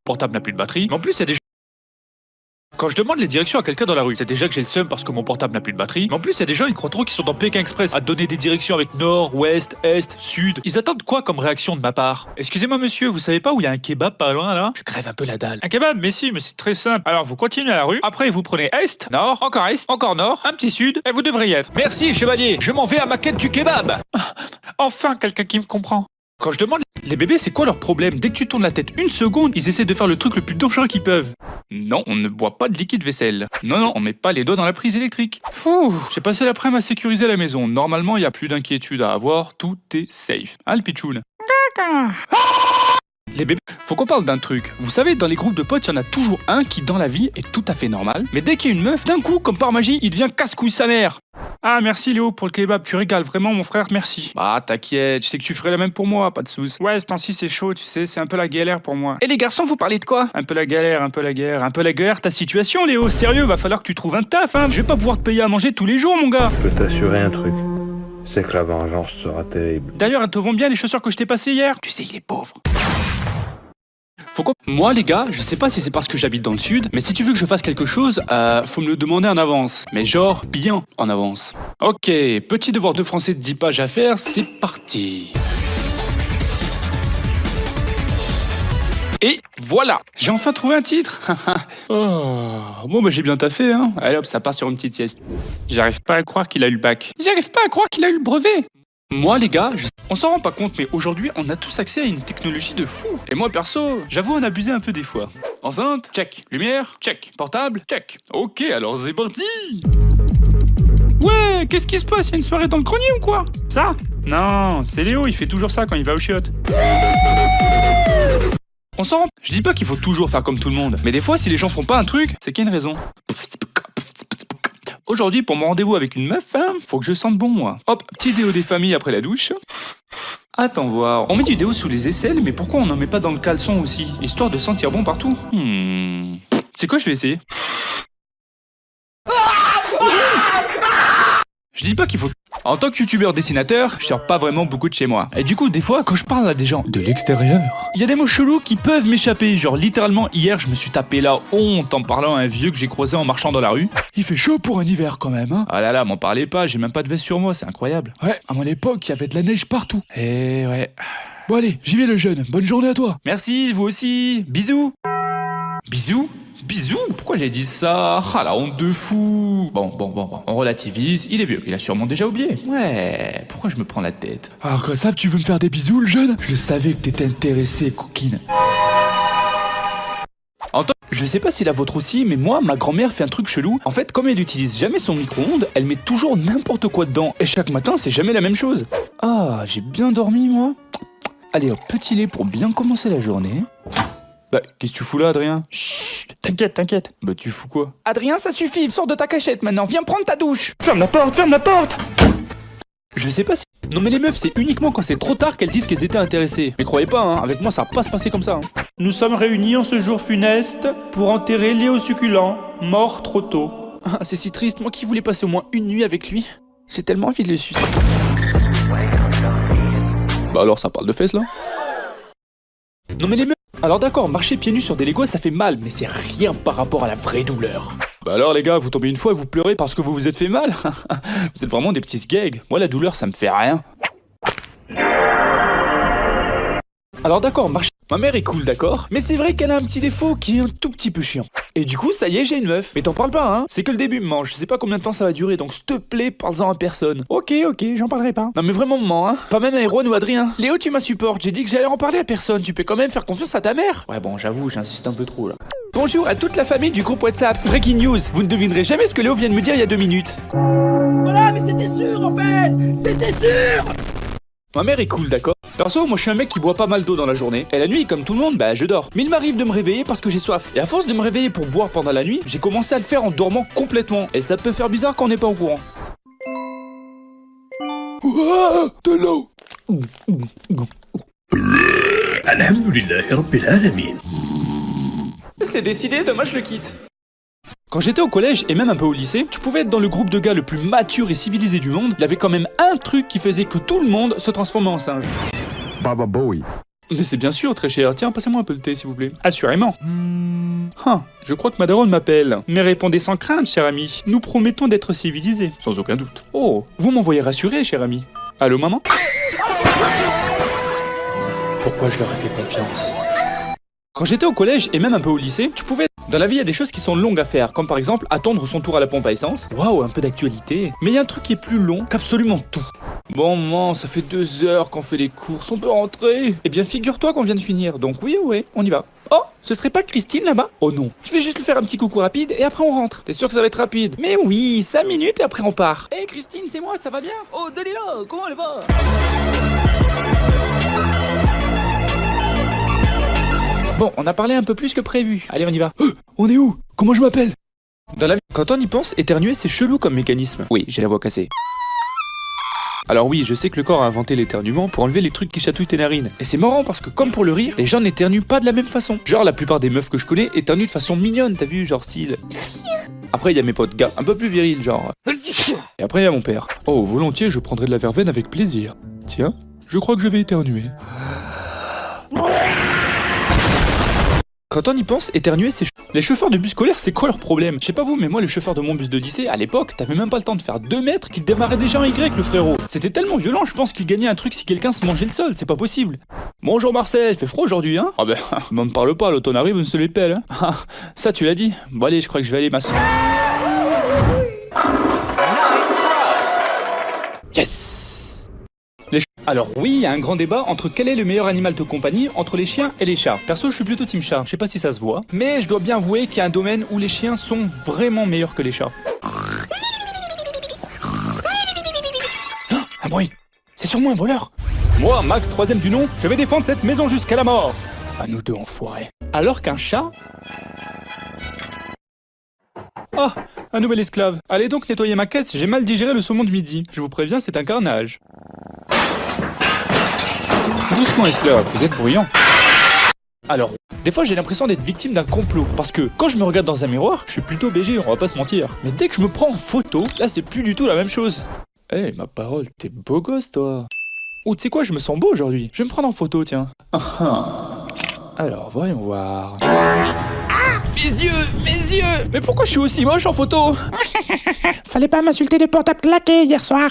Portable n'a plus de batterie, mais en plus il y a des... Quand je demande les directions à quelqu'un dans la rue, c'est déjà que j'ai le seum parce que mon portable n'a plus de batterie. Mais en plus, il y a des gens, ils croient trop qu'ils sont dans Pékin Express à donner des directions avec nord, ouest, est, sud. Ils attendent quoi comme réaction de ma part? Excusez-moi monsieur, vous savez pas où il y a un kebab pas loin là? Je crève un peu la dalle. Un kebab? Mais si, mais c'est très simple. Alors vous continuez à la rue, après vous prenez est, nord, encore nord, un petit sud, et vous devriez être. Merci chevalier, je m'en vais à ma quête du kebab. Enfin quelqu'un qui me comprend. Quand je demande les bébés c'est quoi leur problème, dès que tu tournes la tête une seconde, ils essaient de faire le truc le plus dangereux qu'ils peuvent. Non, on ne boit pas de liquide vaisselle. Non, on met pas les doigts dans la prise électrique. J'ai passé l'après-midi à sécuriser la maison. Normalement, il n'y a plus d'inquiétude à avoir, tout est safe. Hein, le pitchoun? D'accord. Les bébés, faut qu'on parle d'un truc. Vous savez, dans les groupes de potes, il y en a toujours un qui, dans la vie, est tout à fait normal. Mais dès qu'il y a une meuf, d'un coup, comme par magie, il devient casse-couille sa mère. Ah, merci Léo pour le kebab, tu régales vraiment mon frère, merci. Bah, t'inquiète, je sais que tu ferais la même pour moi, pas de soucis. Ouais, ce temps-ci c'est chaud, tu sais, c'est un peu la galère pour moi. Et les garçons, vous parlez de quoi? Un peu la galère, ta situation Léo, sérieux, va falloir que tu trouves un taf, hein. Je vais pas pouvoir te payer à manger tous les jours, mon gars. Je peux t'assurer un truc, c'est que la vengeance sera terrible. D'ailleurs, elles te vont bien les chaussures que je t'ai passées hier. Tu sais, il est pauvre. Moi les gars, je sais pas si c'est parce que j'habite dans le sud, mais si tu veux que je fasse quelque chose, faut me le demander en avance. Mais genre, bien en avance. Ok, petit devoir de français de 10 pages à faire, c'est parti. Et voilà, j'ai enfin trouvé un titre. Bon bah j'ai bien taffé hein. Allez hop, ça part sur une petite sieste. J'arrive pas à croire qu'il a eu le bac. J'arrive pas à croire qu'il a eu le brevet. Moi les gars, on s'en rend pas compte mais aujourd'hui on a tous accès à une technologie de fou. Et moi perso, j'avoue en abuser un peu des fois. Enceinte, check. Lumière, check. Portable, check. Ok, alors c'est parti. Ouais, qu'est-ce qui se passe? Il y a une soirée dans le grenier ou quoi? Ça? Non, c'est Léo, il fait toujours ça quand il va au chiottes. On s'en rend. Je dis pas qu'il faut toujours faire comme tout le monde, mais des fois si les gens font pas un truc, c'est qu'il y a une raison. Aujourd'hui, pour mon rendez-vous avec une meuf, hein, faut que je sente bon, moi. Hop, petit déo des familles après la douche. Attends voir. On met du déo sous les aisselles, mais pourquoi on n'en met pas dans le caleçon aussi? Histoire de sentir bon partout. C'est quoi, je vais essayer. Je dis pas qu'il faut... En tant que youtubeur dessinateur, je sors pas vraiment beaucoup de chez moi. Et du coup, des fois, quand je parle à des gens de l'extérieur, il y a des mots chelous qui peuvent m'échapper. Genre, littéralement, hier, je me suis tapé la honte en parlant à un vieux que j'ai croisé en marchant dans la rue. Il fait chaud pour un hiver quand même, hein. Ah là là, m'en parlez pas, j'ai même pas de veste sur moi, c'est incroyable. Ouais, à mon époque, il y avait de la neige partout. Eh ouais. Bon allez, j'y vais le jeune, bonne journée à toi. Merci, vous aussi. Bisous. Bisous? Bisous? Pourquoi j'ai dit ça? Ah la honte de fou. Bon, on relativise, il est vieux, il a sûrement déjà oublié. Ouais, pourquoi je me prends la tête? Alors que ça, tu veux me faire des bisous le jeune? Je savais que t'étais intéressé, coquine. Je sais pas si la vôtre aussi, mais moi, ma grand-mère fait un truc chelou. En fait, comme elle utilise jamais son micro-ondes, elle met toujours n'importe quoi dedans. Et chaque matin, c'est jamais la même chose. Ah, j'ai bien dormi, moi. Allez hop, petit lait pour bien commencer la journée. Bah, qu'est-ce que tu fous là, Adrien? Chut, t'inquiète. Bah, tu fous quoi? Adrien, ça suffit, sors de ta cachette maintenant, viens prendre ta douche. Ferme la porte. Je sais pas si... Non mais les meufs, c'est uniquement quand c'est trop tard qu'elles disent qu'elles étaient intéressées. Mais croyez pas, hein, avec moi ça va pas se passer comme ça. Hein. Nous sommes réunis en ce jour funeste pour enterrer Léo Succulent, mort trop tôt. Ah, c'est si triste, moi qui voulais passer au moins une nuit avec lui. J'ai tellement envie de le sucer. Bah alors ça parle de fesses là? Non mais les meufs... Alors d'accord, marcher pieds nus sur des Legos ça fait mal, mais c'est rien par rapport à la vraie douleur. Bah alors les gars, vous tombez une fois et vous pleurez parce que vous vous êtes fait mal? Vous êtes vraiment des petits gags. Moi la douleur ça me fait rien. Alors d'accord, marcher... Ma mère est cool d'accord, mais c'est vrai qu'elle a un petit défaut qui est un tout petit peu chiant. Et du coup ça y est, j'ai une meuf. Mais t'en parles pas hein, c'est que le début maman, je sais pas combien de temps ça va durer, donc s'il te plaît, parle-en à personne. Ok, j'en parlerai pas. Non mais vraiment maman hein, pas même à Erwan ou Adrien. Léo tu m'insupportes, j'ai dit que j'allais en parler à personne, tu peux quand même faire confiance à ta mère. Ouais bon j'avoue, j'insiste un peu trop là. Bonjour à toute la famille du groupe WhatsApp. Breaking news, vous ne devinerez jamais ce que Léo vient de me dire il y a 2 minutes. Voilà, mais c'était sûr en fait. C'était sûr. Ma mère est cool, d'accord? Perso, moi je suis un mec qui boit pas mal d'eau dans la journée. Et la nuit, comme tout le monde, bah je dors. Mais il m'arrive de me réveiller parce que j'ai soif. Et à force de me réveiller pour boire pendant la nuit, j'ai commencé à le faire en dormant complètement. Et ça peut faire bizarre quand on n'est pas au courant. Ouah, de l'eau. Alhamdoulillahi Rabbil Alamin. C'est décidé, demain je le quitte. Quand j'étais au collège et même un peu au lycée, tu pouvais être dans le groupe de gars le plus mature et civilisé du monde, il y avait quand même un truc qui faisait que tout le monde se transformait en singe. Baba Bowie. Mais c'est bien sûr, très cher. Tiens, passez-moi un peu le thé, s'il vous plaît. Assurément. Je crois que ma daronne m'appelle. Mais répondez sans crainte, cher ami. Nous promettons d'être civilisés. Sans aucun doute. Oh, vous m'envoyez rassurer, cher ami. Allô, maman? Pourquoi je leur ai fait confiance? Quand j'étais au collège et même un peu au lycée, tu pouvais... Dans la vie, il y a des choses qui sont longues à faire, comme par exemple attendre son tour à la pompe à essence. Waouh, un peu d'actualité. Mais il y a un truc qui est plus long qu'absolument tout. Bon, maman, ça fait 2 heures qu'on fait les courses, on peut rentrer. Eh bien, figure-toi qu'on vient de finir, donc oui, on y va. Oh, ce serait pas Christine là-bas? Oh non, je vais juste lui faire un petit coucou rapide et après on rentre. T'es sûr que ça va être rapide? Mais oui, 5 minutes et après on part. Hé Christine, c'est moi, ça va bien? Oh, Dalila, comment elle va? Bon, on a parlé un peu plus que prévu. Allez, on y va. On est où? Comment je m'appelle? Dans la vie, quand on y pense, éternuer c'est chelou comme mécanisme. Oui, j'ai la voix cassée. Alors oui, je sais que le corps a inventé l'éternuement pour enlever les trucs qui chatouillent tes narines. Et c'est marrant parce que comme pour le rire, les gens n'éternuent pas de la même façon. Genre la plupart des meufs que je connais éternuent de façon mignonne, t'as vu, genre style. Après il y a mes potes gars, un peu plus virils, genre. Et après il y a mon père. Oh, volontiers, je prendrai de la verveine avec plaisir. Tiens, je crois que je vais éternuer. Quand on y pense, éternuer c'est Les chauffeurs de bus scolaires, c'est quoi leur problème? Je sais pas vous, mais moi le chauffeur de mon bus de lycée, à l'époque, t'avais même pas le temps de faire 2 mètres qu'il démarrait déjà en Y, le frérot. C'était tellement violent, je pense qu'il gagnait un truc si quelqu'un se mangeait le sol, c'est pas possible. Bonjour Marcel, il fait froid aujourd'hui, hein? Ah ben, m'en parle pas, l'automne arrive, on se les pèle, hein. Ah, ça tu l'as dit. Bon allez, je crois que je vais aller m'asseoir. Yes! Alors oui, il y a un grand débat entre quel est le meilleur animal de compagnie entre les chiens et les chats. Perso, je suis plutôt team chat, je sais pas si ça se voit, mais je dois bien avouer qu'il y a un domaine où les chiens sont vraiment meilleurs que les chats. Ah, un bruit! C'est sûrement un voleur! Moi, Max, 3ème du nom, je vais défendre cette maison jusqu'à la mort! À nous deux, enfoirés. Alors qu'un chat... Ah, un nouvel esclave. Allez donc nettoyer ma caisse, j'ai mal digéré le saumon de midi. Je vous préviens, c'est un carnage. Doucement esclave, vous êtes bruyant. Alors, des fois j'ai l'impression d'être victime d'un complot, parce que quand je me regarde dans un miroir, je suis plutôt BG, on va pas se mentir. Mais dès que je me prends en photo, là c'est plus du tout la même chose. Eh, ma parole, t'es beau gosse toi. Ou tu sais quoi, je me sens beau aujourd'hui, je vais me prendre en photo, tiens. Alors, voyons voir. Ah, mes yeux. Mais pourquoi je suis aussi moche en photo? Fallait pas m'insulter de portable claqué hier soir.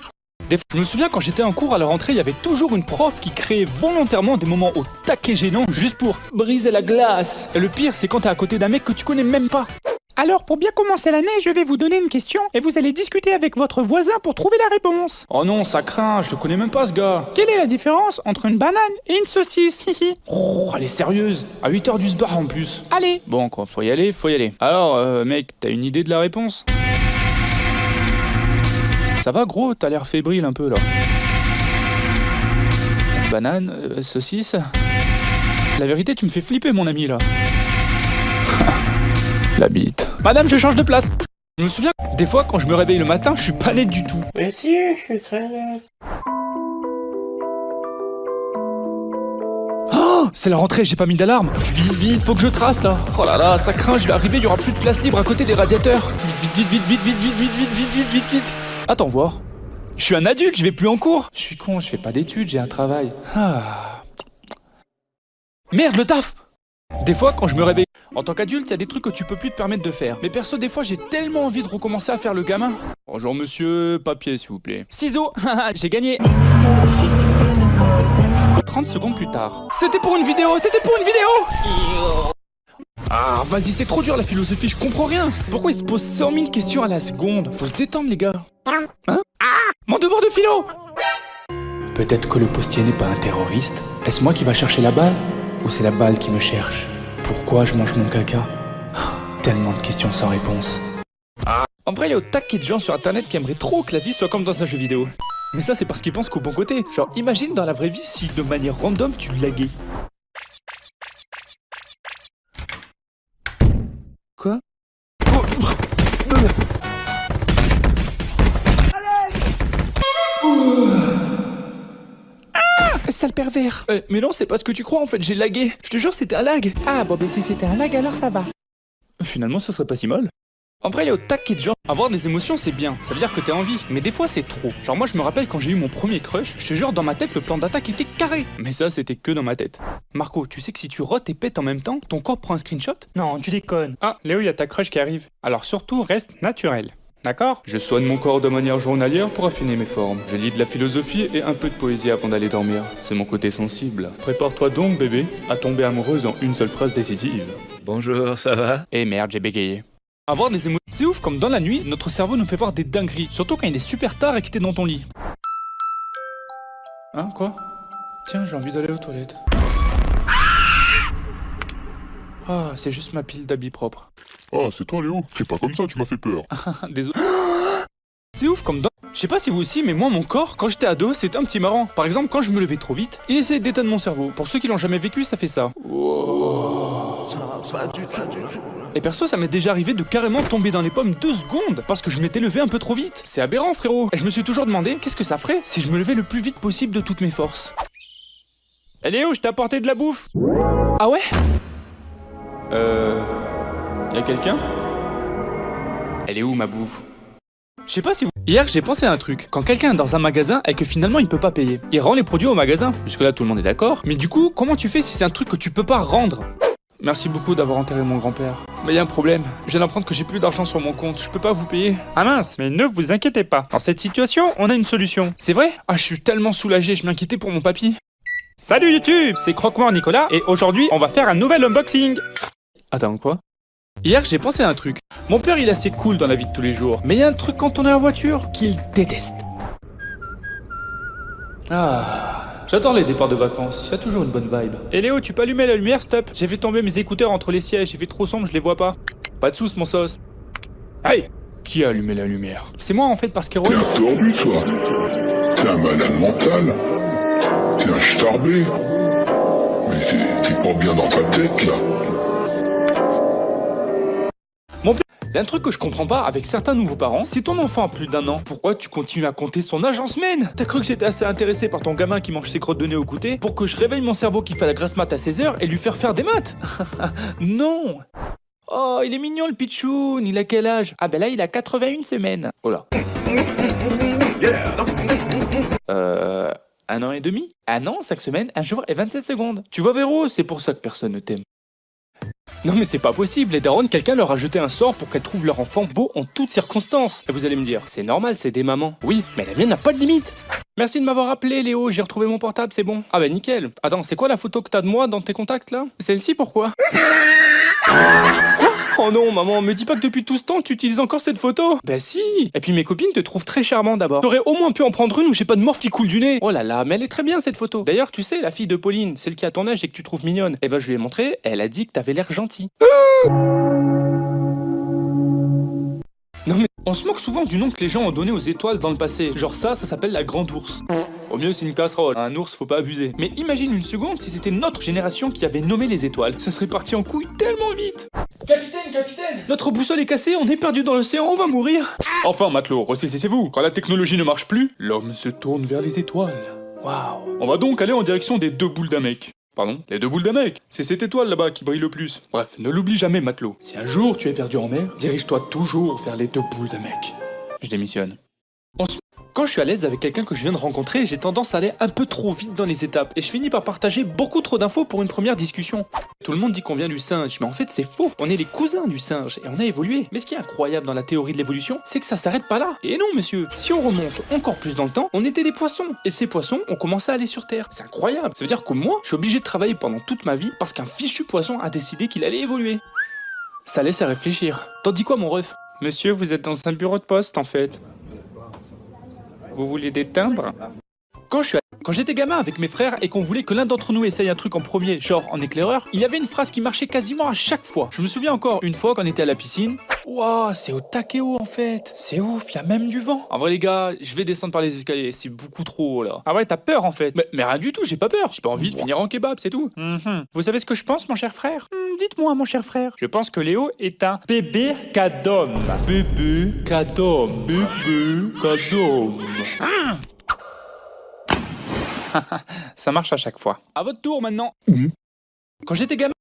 Je me souviens quand j'étais en cours à la rentrée, il y avait toujours une prof qui créait volontairement des moments au taquet gênants juste pour briser la glace. Et le pire, c'est quand t'es à côté d'un mec que tu connais même pas. Alors, pour bien commencer l'année, je vais vous donner une question et vous allez discuter avec votre voisin pour trouver la réponse. Oh non, ça craint, je le connais même pas ce gars. Quelle est la différence entre une banane et une saucisse? Oh, elle est sérieuse. À 8h du bar en plus. Allez. Bon, quoi, faut y aller. Alors, mec, t'as une idée de la réponse? Ça va gros, t'as l'air fébrile un peu là. Banane, saucisse. La vérité, tu me fais flipper mon ami là. La bite. Madame, je change de place. Je me souviens, des fois quand je me réveille le matin, je suis pas net du tout. Mais si, je suis très net. Oh, c'est la rentrée, j'ai pas mis d'alarme. Vite, faut que je trace là. Oh là là, ça craint, je vais arriver, il y aura plus de place libre à côté des radiateurs. Vite. Attends voir. Je suis un adulte, je vais plus en cours. Je suis con, je fais pas d'études, j'ai un travail. Ah. Merde, le taf. Des fois, quand je me réveille, en tant qu'adulte, il y a des trucs que tu peux plus te permettre de faire. Mais perso, des fois, j'ai tellement envie de recommencer à faire le gamin. Bonjour monsieur, papier s'il vous plaît. Ciseaux, j'ai gagné. 30 secondes plus tard. C'était pour une vidéo. Ah, vas-y, c'est trop dur la philosophie, je comprends rien. Pourquoi ils se posent 100 000 questions à la seconde? Faut se détendre, les gars. Hein? Ah, mon devoir de philo. Peut-être que le postier n'est pas un terroriste. Est-ce moi qui va chercher la balle? Ou c'est la balle qui me cherche? Pourquoi je mange mon caca? Tellement de questions sans réponse. En vrai, il y a au taquet de gens sur internet qui aimeraient trop que la vie soit comme dans un jeu vidéo. Mais ça, c'est parce qu'ils pensent qu'au bon côté. Genre, imagine dans la vraie vie si, de manière random, tu laguais. Quoi? Sale pervers. Mais non, c'est pas ce que tu crois en fait, j'ai lagué. Je te jure, c'était un lag. Ah bon, ben si c'était un lag, alors ça va. Finalement, ce serait pas si mal. En vrai, il est au taquet de genre. Avoir des émotions, c'est bien. Ça veut dire que t'as envie. Mais des fois, c'est trop. Genre, moi, je me rappelle quand j'ai eu mon premier crush, je te jure, dans ma tête, le plan d'attaque était carré. Mais ça, c'était que dans ma tête. Marco, tu sais que si tu rotes et pètes en même temps, ton corps prend un screenshot? Non, tu déconnes. Ah, Léo, il y a ta crush qui arrive. Alors surtout, reste naturel. D'accord? Je soigne mon corps de manière journalière pour affiner mes formes. Je lis de la philosophie et un peu de poésie avant d'aller dormir. C'est mon côté sensible. Prépare-toi donc, bébé, à tomber amoureuse en une seule phrase décisive. Bonjour, ça va? Eh merde, j'ai bégayé. Avoir des émotions. C'est ouf comme dans la nuit, notre cerveau nous fait voir des dingueries. Surtout quand il est super tard et que t'es dans ton lit. Hein, quoi? Tiens, j'ai envie d'aller aux toilettes. Ah, c'est juste ma pile d'habits propres. Ah, c'est toi Léo? Fais pas comme ça, tu m'as fait peur. Désolé. C'est ouf comme dans... Je sais pas si vous aussi, mais moi, mon corps, quand j'étais ado, c'était un petit marrant. Par exemple, quand je me levais trop vite, il essayait d'éteindre mon cerveau. Pour ceux qui l'ont jamais vécu, ça fait ça. Et perso, ça m'est déjà arrivé de carrément tomber dans les pommes 2 secondes parce que je m'étais levé un peu trop vite. C'est aberrant, frérot. Et je me suis toujours demandé qu'est-ce que ça ferait si je me levais le plus vite possible de toutes mes forces. Eh Léo, je t'ai apporté de la bouffe. Ah ouais? Y'a quelqu'un? Elle est où ma bouffe? Je sais pas si vous... Hier, j'ai pensé à un truc. Quand quelqu'un est dans un magasin et que finalement il peut pas payer, il rend les produits au magasin. Jusque-là, tout le monde est d'accord. Mais du coup, comment tu fais si c'est un truc que tu peux pas rendre? Merci beaucoup d'avoir enterré mon grand-père. Mais y a un problème. Je viens d'apprendre que j'ai plus d'argent sur mon compte. Je peux pas vous payer. Ah mince, mais ne vous inquiétez pas. Dans cette situation, on a une solution. C'est vrai? Ah, je suis tellement soulagé. Je m'inquiétais pour mon papy. Salut YouTube, c'est Croque-Mort Nicolas et aujourd'hui, on va faire un nouvel unboxing. Attends, quoi? Hier, j'ai pensé à un truc. Mon père, il est assez cool dans la vie de tous les jours. Mais il y a un truc quand on est en voiture qu'il déteste. Ah... J'adore les départs de vacances, il y a toujours une bonne vibe. Et Léo, tu peux allumer la lumière, stop? J'ai fait tomber mes écouteurs entre les sièges, il fait trop sombre, je les vois pas. Pas de sous, mon sauce. Hey! Qui a allumé la lumière? C'est moi en fait, parce qu'Hero... T'es un tordu, toi. T'es un malade mental. T'es un starbé. Mais t'es pas bien dans ta tête, là. Mon père... Il y a un truc que je comprends pas avec certains nouveaux parents. Si ton enfant a plus d'1 an, pourquoi tu continues à compter son âge en semaine? T'as cru que j'étais assez intéressé par ton gamin qui mange ses crottes de nez au goûter pour que je réveille mon cerveau qui fait la grasse mat à 16h et lui faire des maths? Non! Oh, il est mignon le pitchoun, il a quel âge? Ah ben là, il a 81 semaines. Oh là. 1 an et demi? 1 an, 5 semaines, 1 jour et 27 secondes. Tu vois Véro, c'est pour ça que personne ne t'aime. Non mais c'est pas possible, les darons, quelqu'un leur a jeté un sort pour qu'elles trouvent leur enfant beau en toutes circonstances. Et vous allez me dire, c'est normal, c'est des mamans. Oui, mais la mienne n'a pas de limite. Merci de m'avoir appelé Léo, j'ai retrouvé mon portable, c'est bon. Ah bah nickel. Attends, c'est quoi la photo que t'as de moi dans tes contacts là? Celle-ci pourquoi? Quoi? Oh non maman, me dis pas que depuis tout ce temps tu utilises encore cette photo. Bah si. Et puis mes copines te trouvent très charmant d'abord. T'aurais au moins pu en prendre une où j'ai pas de morphe qui coule du nez. Oh là là, mais elle est très bien cette photo. D'ailleurs tu sais, la fille de Pauline, celle qui a ton âge et que tu trouves mignonne, eh ben je lui ai montré, elle a dit que t'avais l'air gentil. Non mais on se moque souvent du nom que les gens ont donné aux étoiles dans le passé. Genre ça s'appelle la grande ours. Au mieux c'est une casserole, un ours faut pas abuser. Mais imagine une seconde si c'était notre génération qui avait nommé les étoiles. Ça serait parti en couille tellement vite. Capitaine! Notre boussole est cassée, on est perdu dans l'océan, on va mourir. Enfin matelot, ressaisissez-vous. Quand la technologie ne marche plus, l'homme se tourne vers les étoiles. Waouh. On va donc aller en direction des 2 boules d'un mec. Pardon, les 2 boules d'un mec. C'est cette étoile là-bas qui brille le plus. Bref, ne l'oublie jamais, matelot. Si un jour tu es perdu en mer, dirige-toi toujours vers les 2 boules d'un mec. Je démissionne. Quand je suis à l'aise avec quelqu'un que je viens de rencontrer, j'ai tendance à aller un peu trop vite dans les étapes. Et je finis par partager beaucoup trop d'infos pour une première discussion. Tout le monde dit qu'on vient du singe, mais en fait c'est faux. On est les cousins du singe et on a évolué. Mais ce qui est incroyable dans la théorie de l'évolution, c'est que ça s'arrête pas là. Et non monsieur, si on remonte encore plus dans le temps, on était des poissons. Et ces poissons ont commencé à aller sur Terre. C'est incroyable. Ça veut dire que moi, je suis obligé de travailler pendant toute ma vie parce qu'un fichu poisson a décidé qu'il allait évoluer. Ça laisse à réfléchir. T'en dis quoi mon ref? Monsieur, vous êtes dans un bureau de poste en fait. Vous voulez des timbres? Quand j'étais gamin avec mes frères et qu'on voulait que l'un d'entre nous essaye un truc en premier, genre en éclaireur, il y avait une phrase qui marchait quasiment à chaque fois. Je me souviens encore une fois quand on était à la piscine. Waouh, c'est au taquet haut en fait. C'est ouf, y a même du vent. En vrai les gars, je vais descendre par les escaliers, c'est beaucoup trop haut là. Ah ouais, t'as peur en fait? Mais rien du tout, j'ai pas peur. J'ai pas envie de finir en kebab, c'est tout. Vous savez ce que je pense mon cher frère? Dites-moi mon cher frère. Je pense que Léo est un bébé cadom. Bébé cadom. Bébé cadom. Ça marche à chaque fois. À votre tour maintenant. Quand j'étais gamin...